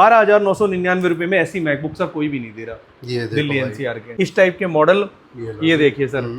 12,999 में ऐसी MacBook sir कोई भी नहीं दे रहा। ये दिल्ली एनसीआर के इस टाइप के मॉडल ये देखिए सर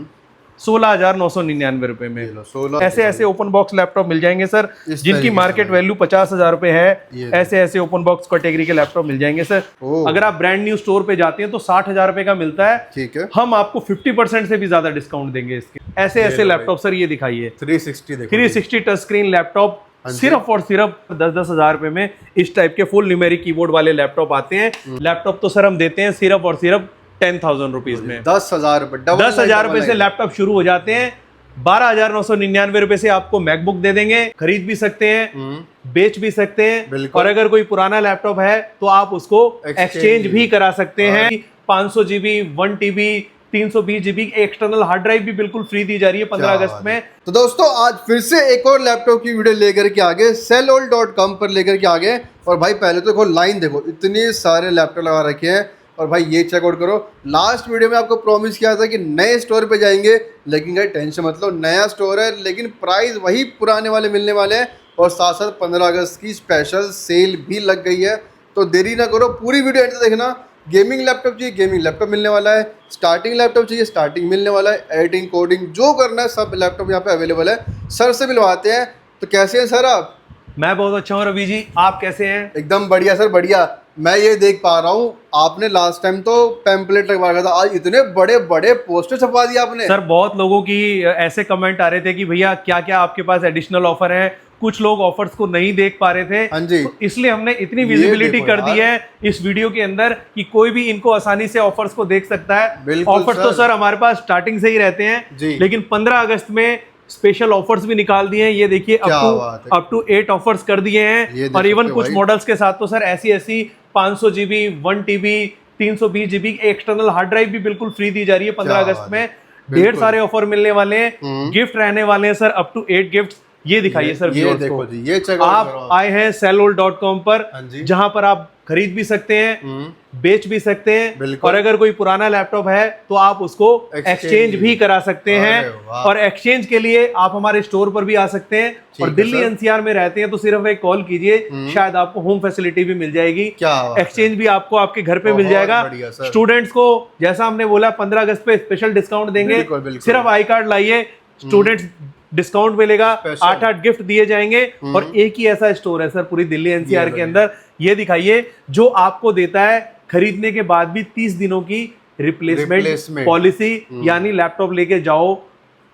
16,999 में ऐसे ऐसे ओपन बॉक्स लैपटॉप मिल जाएंगे सर, जिनकी मार्केट वैल्यू 50,000 रुपए है। ऐसे ऐसे ओपन बॉक्स कैटेगरी के लैपटॉप मिल जाएंगे सर। अगर आप ब्रांड न्यू स्टोर पे जाते हैं तो 60,000 रुपए का मिलता है। ठीक है, हम आपको 50% से भी ज्यादा डिस्काउंट देंगे इसके। ऐसे ऐसे लैपटॉप सर ये दिखाइए 360 टच स्क्रीन लैपटॉप सिर्फ और सिर्फ 10-10 हजार रुपए में। इस टाइप के फुल न्यूमेरिक कीबोर्ड वाले लैपटॉप आते हैं। लैपटॉप तो सर हम देते हैं सिर्फ और सिर्फ 10,000 रुपीज में। 10,000 रुपए से लैपटॉप शुरू हो जाते हैं। 12,999 रुपए से आपको मैकबुक दे देंगे। खरीद भी सकते हैं, बेच भी सकते हैं, और अगर कोई पुराना लैपटॉप है तो आप उसको एक्सचेंज भी करा सकते हैं। 500 GB 1 TB 320 GB external hard drive भी बिल्कुल फ्री दी जा रही है 15 अगस्त में। तो दोस्तों आज फिर से एक और लैपटॉप की वीडियो लेकर के आ गए, sellall.com पर लेकर के आ गए। और भाई पहले तो देखो लाइन देखो, इतने सारे लैपटॉप लगा रखे हैं। और भाई ये चेकआउट करो, लास्ट वीडियो में आपको प्रॉमिस किया था कि नए स्टोर पे जाएंगे, लेकिन भाई टेंशन मतलब नया स्टोर है लेकिन प्राइस वही पुराने वाले मिलने वाले हैं। और साथ साथ 15 अगस्त की स्पेशल सेल भी लग गई है। तो देरी ना करो, पूरी वीडियो एंड तक देखना। गेमिंग लैपटॉप चाहिए गेमिंग लैपटॉप मिलने वाला है, स्टार्टिंग लैपटॉप चाहिए स्टार्टिंग मिलने वाला है, एडिटिंग कोडिंग जो करना है सब लैपटॉप यहाँ पे अवेलेबल है। सर से मिलवाते हैं। तो कैसे हैं सर आप? मैं बहुत अच्छा हूँ रवि जी, आप कैसे हैं? एकदम बढ़िया सर बढ़िया। मैं ये देख पा रहा हूँ आपने लास्ट टाइम तो पैम्पलेट लगवा था, आज इतने बड़े बड़े पोस्टर छपवा दिए आपने। सर बहुत लोगों की ऐसे कमेंट आ रहे थे कि भैया क्या क्या आपके पास एडिशनल ऑफर है। कुछ लोग ऑफर्स को नहीं देख पा रहे थे, हाँ जी, तो इसलिए हमने इतनी विजिबिलिटी कर दी है इस वीडियो के अंदर कि कोई भी इनको आसानी से ऑफर्स को देख सकता है। ऑफर्स तो सर हमारे पास स्टार्टिंग से ही रहते हैं, लेकिन 15 अगस्त में स्पेशल ऑफर्स भी निकाल दिए हैं। ये देखिए अप टू 8 ऑफर्स कर दिए हैं। और इवन कुछ मॉडल्स के साथ तो सर ऐसी 500 GB 1 TB 320 GB external hard drive भी बिल्कुल फ्री दी जा रही है 15 अगस्त में। ढेर सारे ऑफर मिलने वाले हैं, गिफ्ट रहने वाले हैं सर, अप टू 8 गिफ्ट। ये दिखाइए सर, ये देखो जी, ये चेक आप आए हैं sellall.com पर, जहां पर आप खरीद भी सकते हैं, बेच भी सकते हैं, और अगर कोई पुराना लैपटॉप है तो आप उसको एक्सचेंज भी करा सकते हैं। और एक्सचेंज के लिए आप हमारे स्टोर पर भी आ सकते हैं। और दिल्ली एनसीआर में रहते हैं तो सिर्फ एक कॉल कीजिए, शायद आपको होम फैसिलिटी भी मिल जाएगी। एक्सचेंज भी आपको आपके घर पे मिल जाएगा। स्टूडेंट्स को जैसा हमने बोला 15 अगस्त पे स्पेशल डिस्काउंट देंगे। सिर्फ आई कार्ड लाइए, स्टूडेंट्स डिस्काउंट मिलेगा, 8 गिफ्ट दिए जाएंगे। और एक ही ऐसा स्टोर है सर पूरी दिल्ली एनसीआर के अंदर, ये दिखाइए, जो आपको देता है खरीदने के बाद भी 30 दिनों की रिप्लेसमेंट पॉलिसी। यानी लैपटॉप लेके जाओ,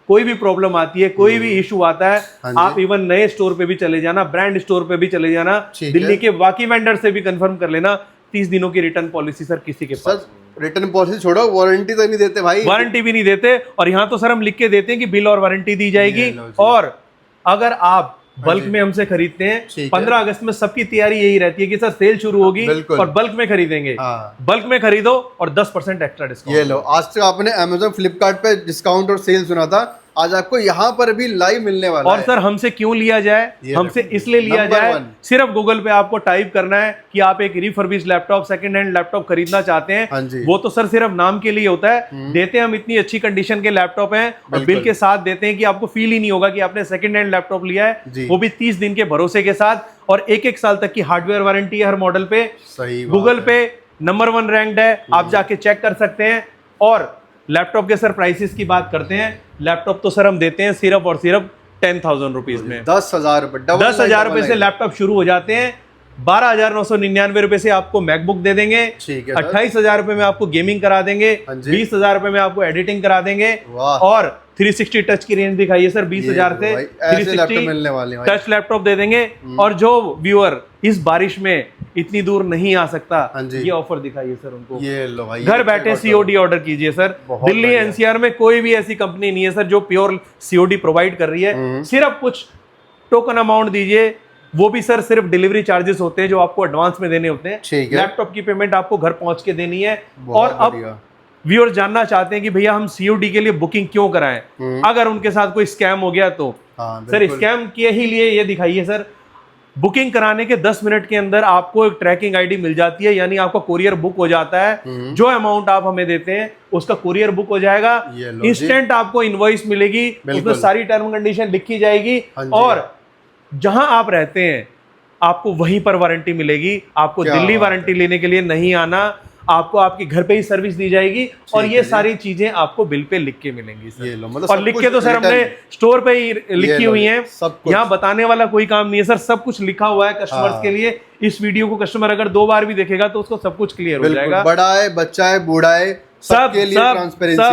कोई भी प्रॉब्लम आती है, कोई भी इशू आता है, आप इवन नए स्टोर पे भी चले जाना, ब्रांड स्टोर पे भी चले जाना, दिल्ली के बाकी वेंडर से भी कंफर्म कर लेना, 30 दिनों की रिटर्न पॉलिसी सर किसी के पास। रिटर्न पॉलिसी छोड़ो, वारंटी तो नहीं देते भाई, वारंटी भी नहीं देते। और यहाँ तो सर हम लिख के देते हैं कि बिल और वारंटी दी जाएगी। और अगर आप बल्क में हमसे खरीदते हैं, 15 अगस्त में सबकी तैयारी यही रहती है कि सर सेल शुरू होगी और बल्क में खरीदेंगे। बल्क में खरीदो और 10% एक्स्ट्रा डिस्काउंट। ये लो, आज तक आपने अमेज़न फ्लिपकार्ट पे डिस्काउंट और सेल सुना था, आज आपको यहाँ पर भी लाइव मिलने वाला है। और सर हमसे क्यों लिया जाए? हमसे इसलिए लिया जाए, सिर्फ गूगल पे आपको टाइप करना है कि आप एक refurbished laptop, second hand laptop खरीदना चाहते हैं। वो तो सर सिर्फ नाम के लिए होता है। देते हैं हम इतनी अच्छी कंडीशन के लैपटॉप हैं और बिल के साथ देते हैं कि आपको फील ही नहीं होगा कि आपने सेकंड हैंड लैपटॉप लिया है, वो भी 30 दिन के भरोसे के साथ। और 1 साल तक की हार्डवेयर वारंटी है हर मॉडल पे। गूगल पे नंबर 1 रैंक्ड है, आप जाके चेक कर सकते हैं। और लैपटॉप के सर प्राइसेस की बात करते हैं, लैपटॉप तो सर हम देते हैं सिर्फ और सिर्फ 10,000 रुपीज में। 10,000 रुपए से लैपटॉप शुरू हो जाते हैं। 12,999 रुपए से आपको मैकबुक दे देंगे। 28,000 रुपए में आपको गेमिंग करा देंगे। 20,000 रुपए में आपको एडिटिंग करा देंगे। और 360 टच की रेंज दिखाइए सर, 20,000 से 360 टच लैपटॉप दे देंगे। और जो व्यूअर इस बारिश में इतनी दूर नहीं आ सकता, ये ऑफर दिखाइए सर उनको। ये लो भाई, घर बैठे सीओडी ऑर्डर कीजिए सर। दिल्ली एनसीआर में कोई भी ऐसी कंपनी नहीं है सर जो प्योर सीओडी प्रोवाइड कर रही है। सिर्फ कुछ टोकन अमाउंट दीजिए, वो भी सर सिर्फ डिलीवरी चार्जेस होते हैं जो आपको एडवांस में देने होते हैं। लैपटॉप की पेमेंट आपको घर पहुंच के देनी है। और अब व्यूअर जानना चाहते हैं कि भैया हम सीओडी के लिए बुकिंग क्यों कराएं, अगर उनके साथ कोई स्कैम हो गया तो। सर स्कैम के ही लिए ये दिखाइए सर, बुकिंग कराने के 10 मिनट के अंदर आपको एक ट्रैकिंग आईडी मिल जाती है, यानी आपका कोरियर बुक हो जाता है। जो अमाउंट आप हमें देते हैं उसका कोरियर बुक हो जाएगा। इंस्टेंट आपको इनवॉइस मिलेगी, उसमें सारी टर्म कंडीशन लिखी जाएगी। और जहां आप रहते हैं आपको वहीं पर वारंटी मिलेगी, आपको दिल्ली वारंटी लेने के लिए नहीं आना, आपको आपके घर पे ही सर्विस दी जाएगी और ये सारी चीजें आपको बिल पे लिख के मिलेंगी सर। ये लो, मतलब और लिख के तो सर हमने स्टोर पे ही लिखी हुई हैं, यहाँ बताने वाला कोई काम नहीं है सर, सब कुछ लिखा हुआ है कस्टमर्स के लिए। इस वीडियो को कस्टमर अगर 2 बार भी देखेगा तो उसको सब कुछ क्लियर हो जाएगा, बड़ा है बच्चा है बूढ़ा है सब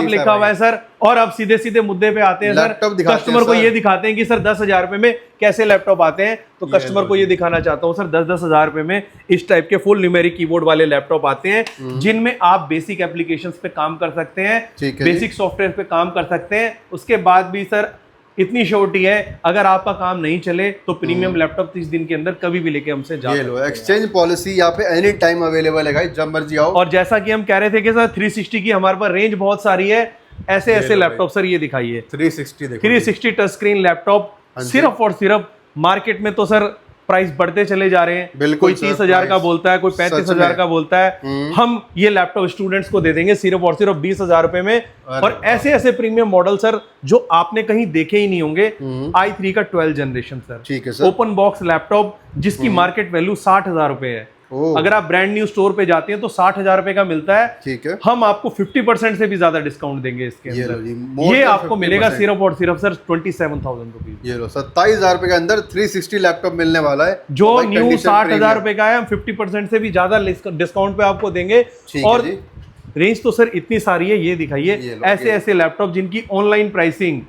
लिखा हुआ है सर। और अब सीधे सीधे मुद्दे पे आते हैं सर, कस्टमर को ये दिखाते हैं कि सर 10,000 रुपए में कैसे लैपटॉप आते हैं, तो कस्टमर को ये दिखाना चाहता हूँ सर 10,000 रुपए में इस टाइप के फुल न्यूमेरिक कीबोर्ड वाले लैपटॉप आते हैं जिनमें आप बेसिक एप्लीकेशंस पे काम कर सकते हैं, बेसिक सॉफ्टवेयर पे काम कर सकते हैं। उसके बाद भी सर इतनी श्योरिटी है, अगर आपका काम नहीं चले तो प्रीमियम लैपटॉप 30 दिन के अंदर कभी भी लेके हमसे जा सकते हैं। एक्सचेंज पॉलिसी यहाँ पे एनी टाइम अवेलेबल है गाइस, जब मर्जी आओ। और जैसा कि हम कह रहे थे कि सर 360 की हमारे पास रेंज बहुत सारी है, ऐसे ऐसे लैपटॉप सर ये दिखाइए 360 टच स्क्रीन लैपटॉप सिर्फ और सिर्फ मार्केट में तो सर प्राइस बढ़ते चले जा रहे हैं, कोई 30,000 का बोलता है, कोई 35,000 का बोलता है, हम ये लैपटॉप स्टूडेंट्स को दे देंगे सिर्फ और सिर्फ 20,000 रुपए में। और ऐसे ऐसे प्रीमियम मॉडल सर जो आपने कहीं देखे ही नहीं होंगे, i3 का 12 जनरेशन सर, ठीक है सर, ओपन बॉक्स लैपटॉप जिसकी मार्केट वैल्यू 60,000 रुपए है। अगर आप ब्रांड न्यू स्टोर पे जाते हैं तो 60,000 रुपए का मिलता है, ठीक है, हम आपको 50% से भी ज्यादा डिस्काउंट देंगे इसके अंदर। ये आपको मिलेगा सिर्फ और सिर्फ सर 27,000 रुपीज। ये लो 27,000 रुपए के अंदर 360 लैपटॉप मिलने वाला है, जो न्यू 60,000 रुपए का है, हम 50% से भी ज्यादा डिस्काउंट पे आपको देंगे। और रेंज तो सर इतनी सारी है, ये दिखाइए ऐसे ऐसे लैपटॉप जिनकी ऑनलाइन प्राइसिंग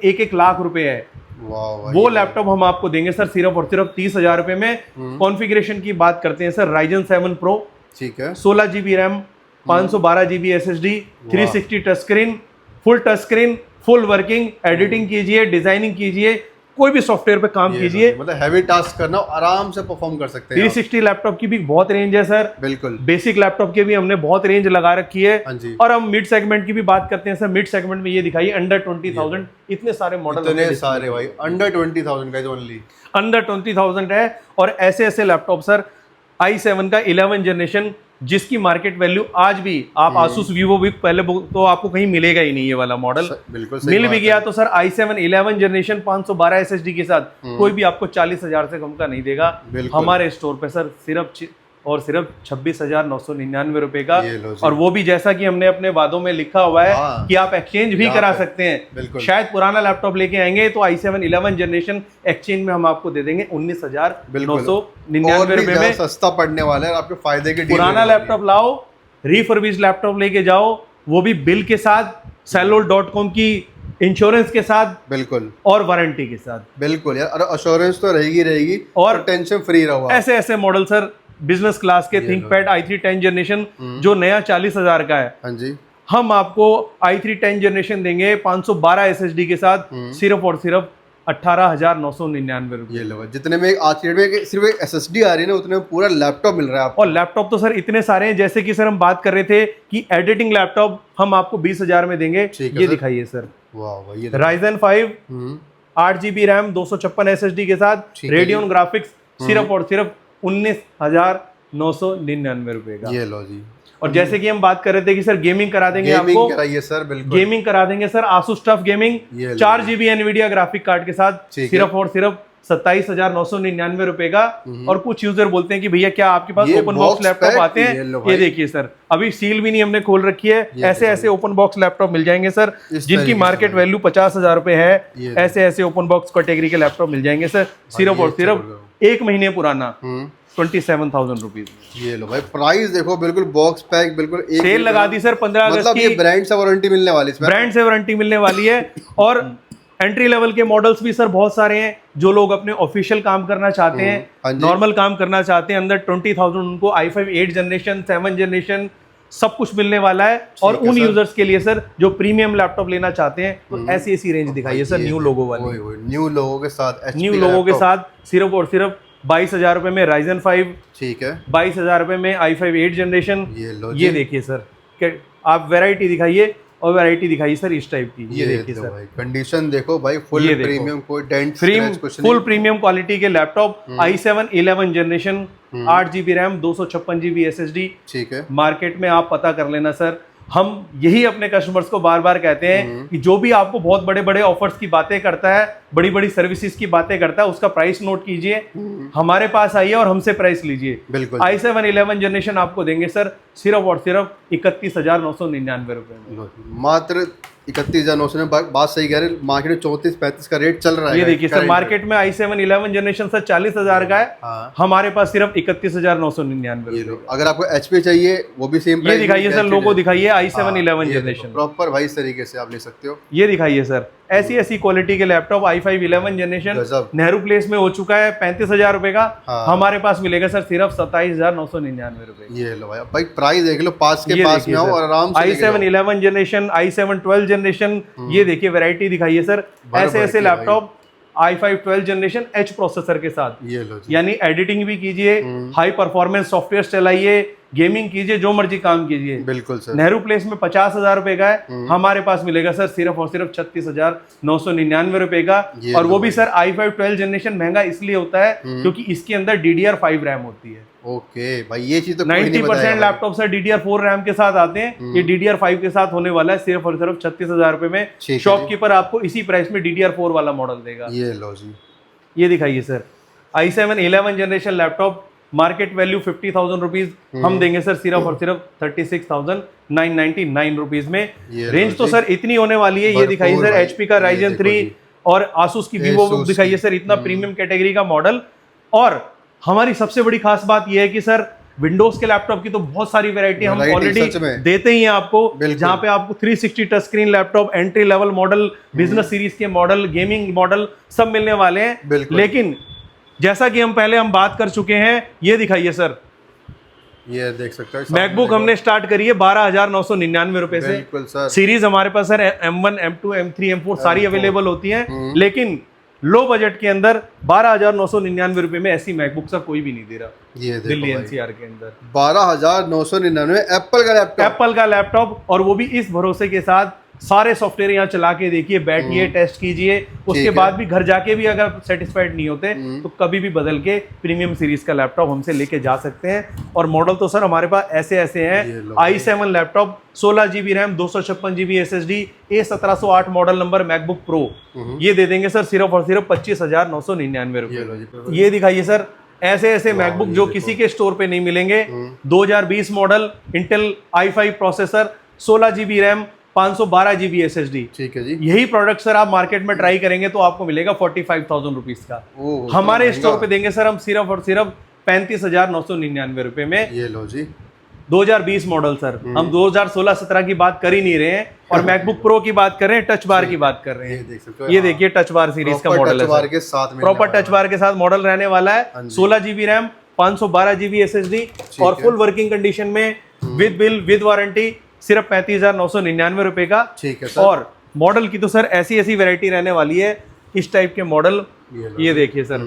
1-1 लाख रुपए है, वो लैपटॉप हम आपको देंगे सर सिर्फ और सिर्फ 30,000 रुपए में। कॉन्फ़िगरेशन की बात करते हैं सर, Ryzen 7 Pro, ठीक है, 16 GB RAM, 512 GB SSD, 360 touch screen, full touch screen, full working, editing कीजिए, डिजाइनिंग कीजिए, कोई भी सॉफ्टवेयर पे काम कीजिए, मतलब हैवी टास्क करना आराम से परफॉर्म कर सकते हैं। 360 लैपटॉप की भी बहुत रेंज है सर, बिल्कुल, बेसिक लैपटॉप के भी हमने बहुत रेंज लगा रखी है। और हम मिड सेगमेंट की भी बात करते हैं सर, मिड सेगमेंट में ये दिखाइए अंडर 20,000, इतने सारे मॉडल, इतने सारे भाई अंडर 20,000 का ओनली अंडर 20,000 है। और ऐसे ऐसे लैपटॉप सर i7 का 11 जनरेशन जिसकी मार्केट वैल्यू आज भी आप Asus Vivo भी पहले तो आपको कहीं मिलेगा ही नहीं, ये वाला मॉडल मिल भी गया तो सर i7 11 जनरेशन 512 SSD के साथ कोई भी आपको 40,000 से कम का नहीं देगा हमारे स्टोर पे सर, सिर्फ और सिर्फ 26,999 रुपए का। और वो भी जैसा कि हमने अपने वादों में लिखा हुआ है कि आप एक्सचेंज भी करा सकते हैं। शायद पुराना लैपटॉप लेके आएंगे तो i7 11 जनरेशन एक्सचेंज में हम आपको दे देंगे 19,999 रुपए में, सस्ता पड़ने वाला है, आपके फायदे के। पुराना लैपटॉप लाओ, रिफर्बिश्ड लैपटॉप लेके जाओ, वो भी बिल के साथ, sellol.com की इंश्योरेंस के साथ, बिल्कुल, और वारंटी के साथ, बिल्कुल यार, अश्योरेंस तो रहेगी और टेंशन फ्री रहो। ऐसे ऐसे मॉडल सर बिजनेस क्लास के थिंकपैड i3 10 जनरेशन जो नया 40,000 का है, हाँ जी, हम आपको i3 10 जनरेशन देंगे 512 SSD के साथ सिर्फ और सिर्फ 18,999 रुपए। ये लो, जितने में आज की डेट में सिर्फ एक SSD आ रही है ना, उतने में पूरा लैपटॉप मिल रहा है आपको। और लैपटॉप तो सर इतने सारे हैं, जैसे कि सर हम बात कर रहे थे कि एडिटिंग लैपटॉप हम आपको 20,000 में देंगे, ये दिखाइए sir, Ryzen 5 8 GB RAM 256 SSD के साथ, रेडियन ग्राफिक्स, सिर्फ और सिर्फ 19,999 रुपए का। ये लो जी। और जैसे कि हम बात कर रहे थे कि सर गेमिंग करा देंगे आपको, कराइए सर, बिल्कुल गेमिंग करा देंगे sir, Asus TUF gaming 4 GB NVIDIA graphic card के साथ, सिर्फ और सिर्फ 27,999 रुपए का। और कुछ यूजर बोलते हैं कि भैया क्या आपके पास ओपन बॉक्स लैपटॉप आते हैं, ये देखिए सर, अभी सील भी नहीं हमने खोल रखी है, ऐसे ऐसे ओपन बॉक्स लैपटॉप मिल जाएंगे सर जिनकी मार्केट वैल्यू 50,000 रुपए है। ऐसे ऐसे ओपन बॉक्स कैटेगरी के लैपटॉप मिल जाएंगे सर सिर्फ और सिर्फ 1 महीने पुराना 27,000 रुपीज। ये लो भाई, प्राइस देखो, बिल्कुल बॉक्स पैक, बिल्कुल सेल लगा दी सर 15 अगस्त की, ब्रांड से वारंटी मिलने वाली है, ब्रांड से वारंटी मिलने वाली है। और एंट्री लेवल के मॉडल्स भी सर बहुत सारे हैं, जो लोग अपने ऑफिशियल काम करना चाहते हैं, नॉर्मल काम करना चाहते हैं, अंदर 20,000 उनको i5 8 जनरेशन 7 जनरेशन सब कुछ मिलने वाला है। और उन यूजर्स के लिए सर जो प्रीमियम लैपटॉप लेना चाहते हैं तो ऐसी ऐसी रेंज दिखाइए सर, न्यू लोगो वाली, न्यू लोगो के साथ, सिर्फ और सिर्फ 22,000 रुपए में Ryzen 5, ठीक है, 22,000 रुपए में i5 8 जनरेशन। ये देखिए सर, आप वैरायटी दिखाइए और वैरायटी दिखाइए सर इस टाइप की, ये देखिए सर, कंडीशन देखो भाई, फुल प्रीमियम, कोई डेंट स्क्रैच कुछ नहीं, फुल प्रीमियम क्वालिटी के laptop i7 11 generation 8 GB RAM 256 GB SSD, ठीक है, मार्केट में आप पता कर लेना सर हम यही अपने कस्टमर्स को बार बार कहते हैं कि जो भी आपको बहुत बड़े बड़े ऑफर्स की बातें करता है, बड़ी बड़ी सर्विसेज की बातें करता है, उसका प्राइस नोट कीजिए, हमारे पास आइए और हमसे प्राइस लीजिए। बिल्कुल। i7 11 जनरेशन आपको देंगे सर सिर्फ और सिर्फ 31,999 रुपए में। मात्र 31,900 में। बात सही कह रहे हैं, मार्केट में 34-35 का रेट चल रहा है। ये देखिए सर, मार्केट में i7 11 जनरेशन सर 40,000 का है, हमारे पास सिर्फ 31,999। अगर आपको HP चाहिए वो भी सेम ये दिखाइए सर, लोगो दिखाइए i7 11 जनरेशन प्रॉपर भाई इस तरीके से आप ले सकते हो। ये दिखाइए सर, ऐसी ऐसी क्वालिटी के laptop i5 11 generation Nehru place में हो चुका है 35,000 रुपए का, हमारे पास मिलेगा सर सिर्फ 27,999 रुपए। ये लो भाई प्राइस देख लो, पास के पास में हो और आराम से i7 11 जनरेशन, i7 12 जनरेशन, ये देखिए वैरायटी दिखाइए सर, ऐसे ऐसे laptop i5 12 generation H processor के साथ, ये लो जी। यानी एडिटिंग भी कीजिए, हाई परफॉर्मेंस सॉफ्टवेयर चलाइए, गेमिंग कीजिए, जो मर्जी काम कीजिए। बिल्कुल सर। नेहरू प्लेस में 50,000 रुपए का है, हमारे पास मिलेगा सर सिर्फ और सिर्फ 36,999 रुपए का। और वो भी सर i5 12 जनरेशन महंगा इसलिए होता है क्योंकि इसके अंदर DDR5 रैम होती है। ओके भाई, ये चीज तो 90% लैपटॉप सर DDR4 रैम के साथ आते हैं, ये DDR5 के साथ होने वाला है सिर्फ और सिर्फ 36,000 रुपए में। शॉपकीपर आपको इसी प्राइस में DDR4 वाला मॉडल देगा। ये लो जी। ये दिखाइए sir, i7 11 generation laptop, market value 50,000 rupees, हम देंगे सर सिर्फ और सिर्फ 36,999 रुपीज में। रेंज तो सर इतनी होने वाली है। ये दिखाइए सर, HP का Ryzen 3 और Asus की Vivo दिखाइए सर, इतना प्रीमियम कैटेगरी का मॉडल। और हमारी सबसे बड़ी खास बात यह है कि सर विंडोज के लैपटॉप की तो बहुत सारी वैरायटी हम ऑलरेडी देते ही हैं आपको, जहां पे आपको 360 touch screen laptop, entry level model, business series के मॉडल, गेमिंग मॉडल सब मिलने वाले हैं। लेकिन जैसा कि हम पहले बात कर चुके हैं, ये दिखाइए सर, ये देख सकते हैं मैकबुक हमने स्टार्ट करी है 12,999 रुपए से। बिल्कुल सर। सीरीज हमारे पास sir M1 M2 M3 M4 सारी अवेलेबल होती हैं, लेकिन लो बजट के अंदर 12,999 रुपए में ऐसी मैकबुक सर कोई भी नहीं दे रहा। ये दिल्ली NCR के अंदर 12,999 एप्पल का लैपटॉप, और वो भी इस भरोसे के साथ सारे सॉफ्टवेयर यहाँ चला के देखिए, बैठिए, टेस्ट कीजिए, उसके बाद भी घर जाके भी अगर सेटिस्फाइड नहीं होते तो कभी भी बदल के प्रीमियम सीरीज का लैपटॉप हमसे लेके जा सकते हैं। और मॉडल तो सर हमारे पास ऐसे ऐसे हैं, i7 laptop, 16 GB RAM, 256 GB SSD, A1708 model number MacBook pro, ये दे देंगे सर सिर्फ और सिर्फ 25,999 रुपए। ये दिखाइए सर, ऐसे ऐसे मैकबुक जो किसी के स्टोर पे नहीं मिलेंगे। 2020 model, Intel i5 processor, 16 GB RAM, 512 GB SSD। ठीक है जी। यही प्रोडक्ट सर आप मार्केट में ट्राई करेंगे तो आपको मिलेगा 45,000 रुपीज का। हमारे स्टोर पे देंगे सर हम सिर्फ और सिर्फ 35,999 रुपए में। ये लो जी। 2020 मॉडल सर, हम 2016-17 की बात कर ही नहीं रहे हैं, और मैकबुक प्रो की बात कर रहे हैं, टच बार की बात कर रहे हैं। ये देखिए टच बार सीरीज का मॉडल है, प्रॉपर टच बार के साथ मॉडल रहने वाला है। 16 GB रैम, 512 GB SSD, और फुल वर्किंग कंडीशन में विद बिल विद वारंटी, सिर्फ 35,999 रुपए का। ठीक है सर। और मॉडल की तो सर ऐसी ऐसी वैरायटी रहने वाली है, इस टाइप के मॉडल। ये देखिए सर,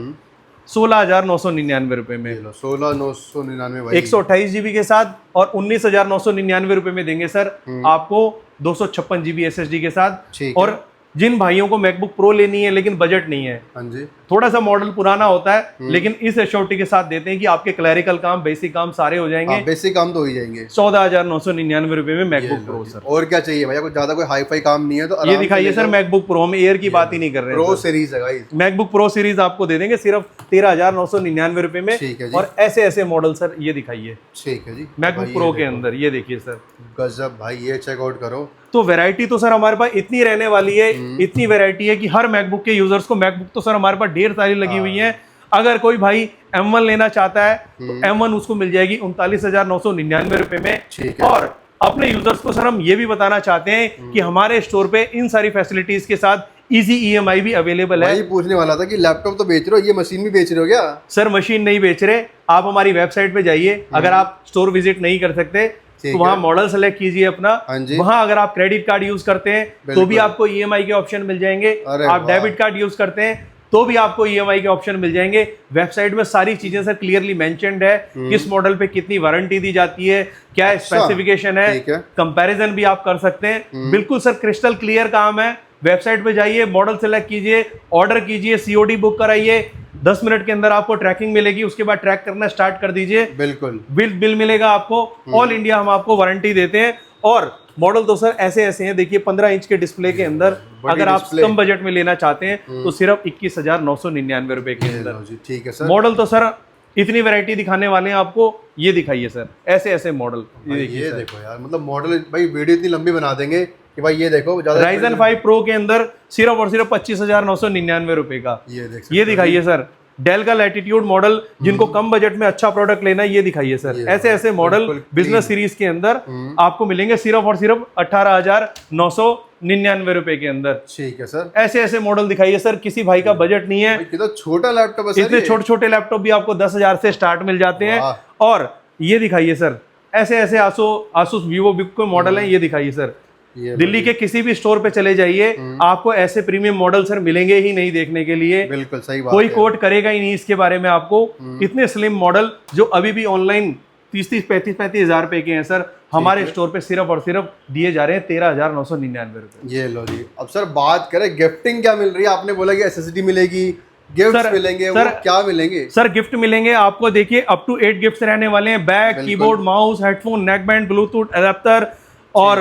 16,999 रुपए में, 16,999 128 GB के साथ, और 19,999 रुपए में देंगे सर आपको 256 GB SSD के साथ। और जिन भाइयों को मैकबुक प्रो लेनी है लेकिन बजट नहीं है, हाँ जी, थोड़ा सा मॉडल पुराना होता है, लेकिन इस एश्योरिटी के साथ देते हैं कि आपके क्लैरिकल काम, बेसिक काम सारे हो जाएंगे। बेसिक काम तो हो ही जाएंगे। 14,999 रुपए में मैकबुक प्रो सर। और क्या चाहिए भैया, कुछ ज्यादा कोई हाई फाई काम नहीं है तो ये दिखाइए सर मैकबुक प्रो, हम एयर की बात ही नहीं कर रहे हैं, प्रो सीरीज है गाइस। मैकबुक प्रो सीरीज आपको दे देंगे सिर्फ 13,999 रुपए में। ठीक है जी। और ऐसे ऐसे मॉडल सर ये दिखाइए, ठीक है जी, मैकबुक प्रो के अंदर। ये देखिए सर, गजब भाई, ये चेकआउट करो। तो वैरायटी तो सर हमारे पास इतनी रहने वाली है, इतनी वैरायटी है कि हर मैकबुक के यूजर्स को, मैकबुक तो सर हमारे पास ढेर सारी लगी हुई है। अगर कोई भाई M1 लेना चाहता है तो M1 उसको मिल जाएगी 39,999 रुपए में। और अपने यूजर्स को सर हम ये भी बताना चाहते हैं कि हमारे स्टोर पे इन सारी फैसिलिटीज के साथ इजी EMI भी अवेलेबल है। वही पूछने वाला था कि लैपटॉप तो बेच रहे हो, ये मशीन भी बेच रहे हो क्या? सर मशीन नहीं बेच रहे, आप हमारी वेबसाइट पे जाइए, अगर आप स्टोर विजिट नहीं कर सकते तो वहाँ मॉडल सेलेक्ट कीजिए अपना। वहाँ अगर आप क्रेडिट कार्ड यूज करते हैं तो भी आपको EMI के ऑप्शन मिल जाएंगे, आप डेबिट कार्ड यूज करते हैं तो भी आपको EMI के ऑप्शन मिल जाएंगे। वेबसाइट में सारी चीजें सर क्लियरली मेंशन्ड है, किस मॉडल पे कितनी वारंटी दी जाती है, क्या स्पेसिफिकेशन है, कंपैरिजन भी आप कर सकते हैं। बिल्कुल सर क्रिस्टल क्लियर काम है। वेबसाइट पे जाइए, मॉडल सेलेक्ट कीजिए, ऑर्डर कीजिए, COD बुक कराइए, 10 मिनट के अंदर आपको ट्रैकिंग मिलेगी, उसके बाद ट्रैक करना स्टार्ट कर दीजिए। बिल्कुल बिल मिलेगा आपको, ऑल इंडिया हम आपको वारंटी देते हैं। और मॉडल तो सर ऐसे ऐसे हैं, देखिए 15 इंच के डिस्प्ले के अंदर अगर आप कम बजट में लेना चाहते हैं तो सिर्फ 21,999 रुपए के अंदर। ठीक है सर। मॉडल तो सर इतनी वैरायटी दिखाने वाले हैं आपको, ये दिखाइए सर ऐसे ऐसे मॉडल। ये देखो यार, मतलब मॉडल भाई वीडियो इतनी लंबी बना देंगे कि भाई ये देखो Ryzen 5 Pro के अंदर सिर्फ और सिर्फ 25,999 रुपए का। ये दिखाइए सर। डेल का लैटिट्यूड मॉडल, जिनको कम बजट में अच्छा प्रोडक्ट लेना है, ये दिखाइए सर। ऐसे ऐसे मॉडल बिजनेस सीरीज के अंदर आपको मिलेंगे सिर्फ और सिर्फ 18,999 रुपए के अंदर। ठीक है सर। ऐसे ऐसे मॉडल दिखाइए सर, किसी भाई का बजट नहीं है। कितना छोटा लैपटॉप है, इतने छोटे छोटे लैपटॉप भी आपको 10,000 से स्टार्ट मिल जाते हैं। और ये दिखाइए सर, ऐसे ऐसे आसूस वीवो के मॉडल हैं, ये दिखाइए सर। दिल्ली के किसी भी स्टोर पे चले जाइए, आपको ऐसे प्रीमियम मॉडल सर मिलेंगे ही नहीं देखने के लिए। बिल्कुल सही बात। कोई कोट करेगा ही नहीं इसके बारे में आपको। इतने स्लिम मॉडल जो अभी भी ऑनलाइन 30-35 हजार रुपए के हैं सर, हमारे स्टोर पे सिर्फ और सिर्फ दिए जा रहे हैं 13,999 रुपए। ये लो जी। अब सर बात करें गिफ्टिंग क्या मिल रही है, आपने बोला कि एसएसडी मिलेगी, गिफ्ट मिलेंगे, वो क्या मिलेंगे सर? गिफ्ट मिलेंगे आपको, देखिए अप टू 8 गिफ्ट रहने वाले हैं। Bag, keyboard, mouse, headphone, neckband, Bluetooth adapter और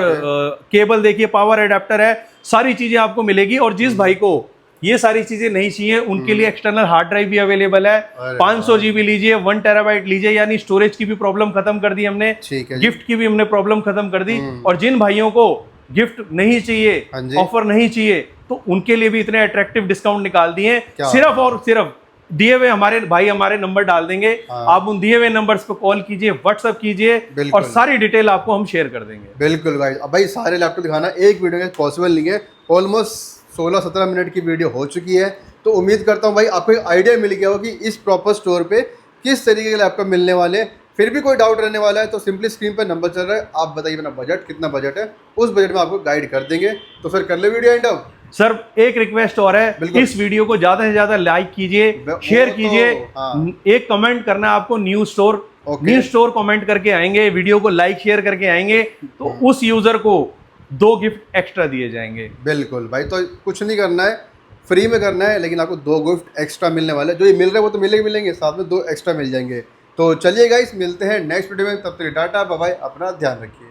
केबल, देखिए पावर अडेप्टर है, सारी चीजें आपको मिलेगी। और जिस भाई को ये सारी चीजें नहीं चाहिए उनके लिए एक्सटर्नल हार्ड ड्राइव भी अवेलेबल है। 500 GB लीजिए, 1 टेराबाइट लीजिए, यानी स्टोरेज की भी प्रॉब्लम खत्म कर दी हमने, गिफ्ट की भी हमने प्रॉब्लम खत्म कर दी। और जिन भाइयों को गिफ्ट नहीं चाहिए, ऑफर नहीं चाहिए, तो उनके लिए भी इतने अट्रैक्टिव डिस्काउंट निकाल दिए। सिर्फ और सिर्फ दिए हुए हमारे भाई हमारे नंबर डाल देंगे, आप उन दिए हुए नंबर्स पे कॉल कीजिए, व्हाट्सएप कीजिए और सारी डिटेल आपको हम शेयर कर देंगे। बिल्कुल भाई। अब भाई सारे लैपटॉप दिखाना एक वीडियो में पॉसिबल नहीं है, ऑलमोस्ट 16-17 मिनट की वीडियो हो चुकी है। तो उम्मीद करता हूँ भाई आपको एक आइडिया मिल गया हो कि इस प्रॉपर स्टोर पे किस तरीके के लैपटॉप मिलने वाले हैं। फिर भी कोई डाउट रहने वाला है तो सिंपली स्क्रीन पर नंबर चल रहा है, आप बताइए अपना बजट कितना बजट है, उस बजट में आपको गाइड कर देंगे। तो फिर कर ले वीडियो एंड अप। सर एक रिक्वेस्ट और है, इस वीडियो को ज्यादा से ज्यादा लाइक कीजिए, शेयर कीजिए। एक कमेंट करना है आपको, न्यू स्टोर कमेंट करके आएंगे, वीडियो को लाइक शेयर करके आएंगे तो उस यूजर को 2 गिफ्ट एक्स्ट्रा दिए जाएंगे। बिल्कुल भाई। तो कुछ नहीं करना है, फ्री में करना है, लेकिन आपको 2 गिफ्ट एक्स्ट्रा मिलने वाले। जो ये मिल रहा है वो तो मिलेंगे, साथ में 2 एक्स्ट्रा मिल जाएंगे। तो चलिए गाइस, मिलते हैं नेक्स्ट वीडियो में, तब तक टाटा बाय बाय, अपना ध्यान रखिए।